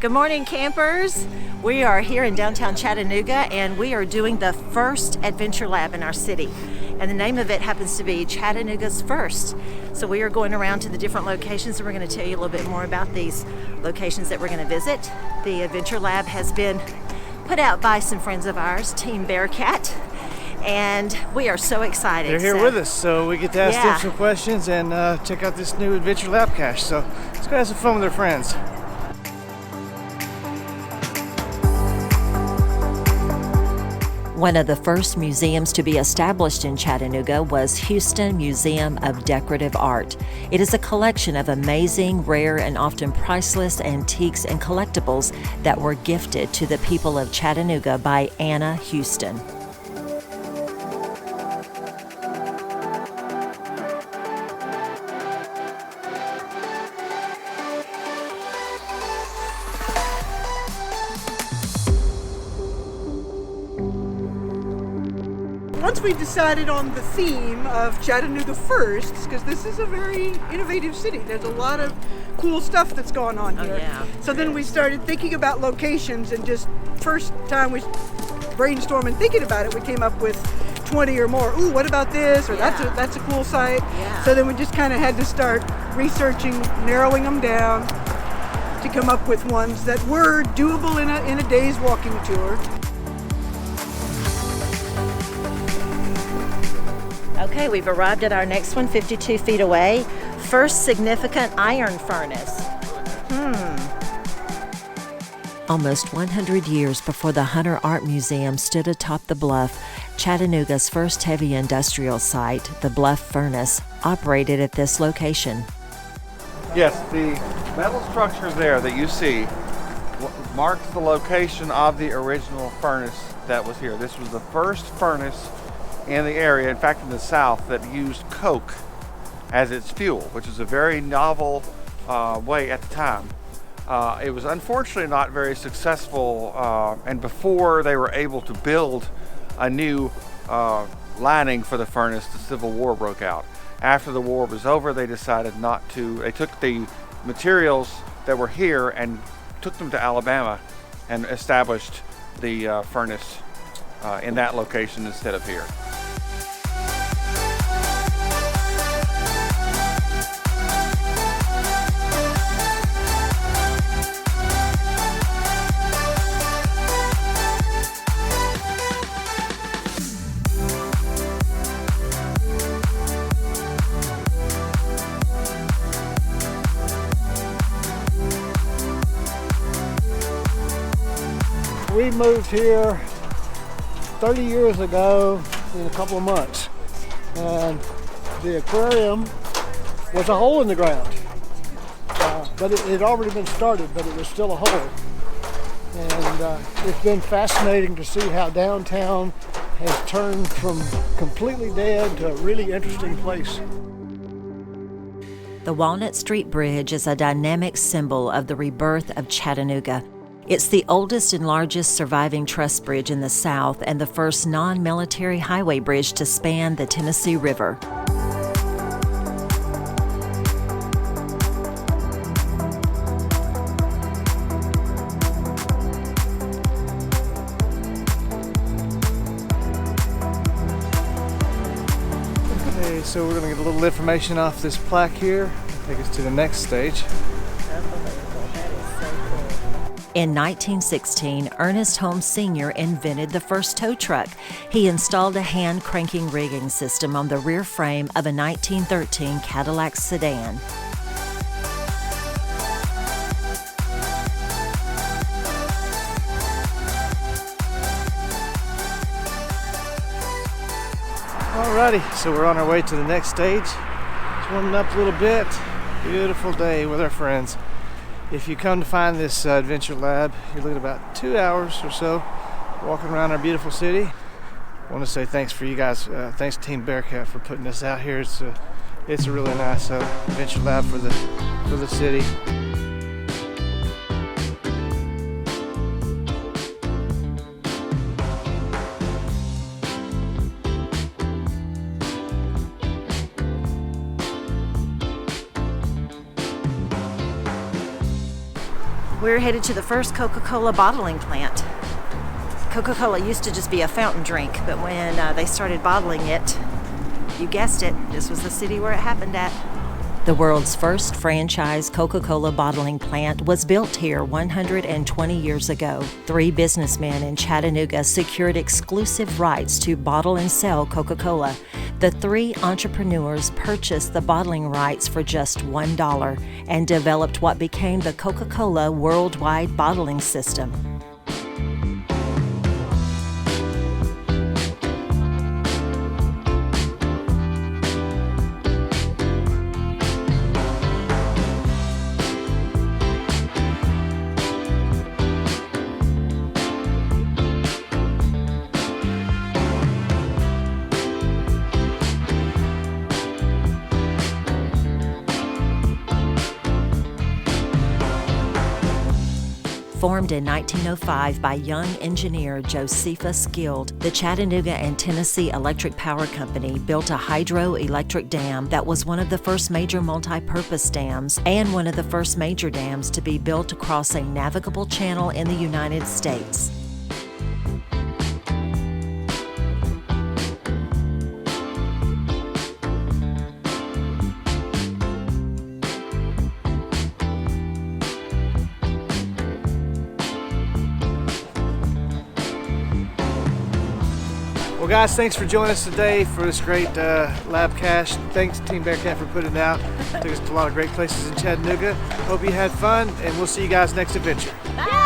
Good morning, campers. We are here in downtown Chattanooga and we are doing the first adventure lab in our city. And the name of it happens to be Chattanooga's First. So we are going around to the different locations and we're going to tell you a little bit more about these locations that we're going to visit. The adventure lab has been put out by some friends of ours, Team Bearcat, and we are so excited. They're here with us, so we get to ask them some questions and check out this new adventure lab cache. So let's go have some fun with their friends. One of the first museums to be established in Chattanooga was Houston Museum of Decorative Art. It is a collection of amazing, rare, and often priceless antiques and collectibles that were gifted to the people of Chattanooga by Anna Houston. Once we decided on the theme of Chattanooga Firsts, because this is a very innovative city, there's a lot of cool stuff that's going on here. So then we started thinking about locations, and just first time we brainstormed and thinking about it, we came up with 20 or more. Ooh, what about this? Or that's a cool site. So then we just kind of had to start researching, narrowing them down to come up with ones that were doable in a day's walking tour. Okay, we've arrived at our next one, 52 feet away. First significant iron furnace. Almost 100 years before the Hunter Art Museum stood atop the bluff, Chattanooga's first heavy industrial site, the Bluff Furnace, operated at this location. Yes, the metal structure there that you see marks the location of the original furnace that was here. This was the first furnace in the area, in fact in the South, that used coke as its fuel, which is a very novel way at the time. It was unfortunately not very successful, and before they were able to build a new lining for the furnace, the Civil War broke out. After the war was over, they decided not to. They took the materials that were here and took them to Alabama and established the furnace in that location instead of here. We moved here 30 years ago in a couple of months, and the aquarium was a hole in the ground, but it had already been started, but it was still a hole. And it's been fascinating to see how downtown has turned from completely dead to a really interesting place. The Walnut Street Bridge is a dynamic symbol of the rebirth of Chattanooga. It's the oldest and largest surviving truss bridge in the South and the first non-military highway bridge to span the Tennessee River. Okay, so we're going to get a little information off this plaque here. Take us to the next stage. In 1916, Ernest Holmes Sr. invented the first tow truck. He installed a hand-cranking rigging system on the rear frame of a 1913 Cadillac sedan. Alrighty, so we're on our way to the next stage. Just warming up a little bit. Beautiful day with our friends. If you come to find this adventure lab, you're looking at about 2 hours or so walking around our beautiful city. I want to say thanks for you guys. Thanks to Team Bearcat for putting this out here. It's a really nice adventure lab for the city. We're headed to the first Coca-Cola bottling plant. Coca-Cola used to just be a fountain drink, but when they started bottling it, you guessed it, this was the city where it happened at. The world's first franchise Coca-Cola bottling plant was built here 120 years ago. 3 businessmen in Chattanooga secured exclusive rights to bottle and sell Coca-Cola. The 3 entrepreneurs purchased the bottling rights for just $1 and developed what became the Coca-Cola worldwide bottling system. Formed in 1905 by young engineer Josephus Guild, the Chattanooga and Tennessee Electric Power Company built a hydroelectric dam that was one of the first major multi-purpose dams and one of the first major dams to be built across a navigable channel in the United States. Well, guys, thanks for joining us today for this great lab cache. Thanks to Team Bearcat for putting it out. Took us to a lot of great places in Chattanooga. Hope you had fun, and we'll see you guys next adventure. Bye!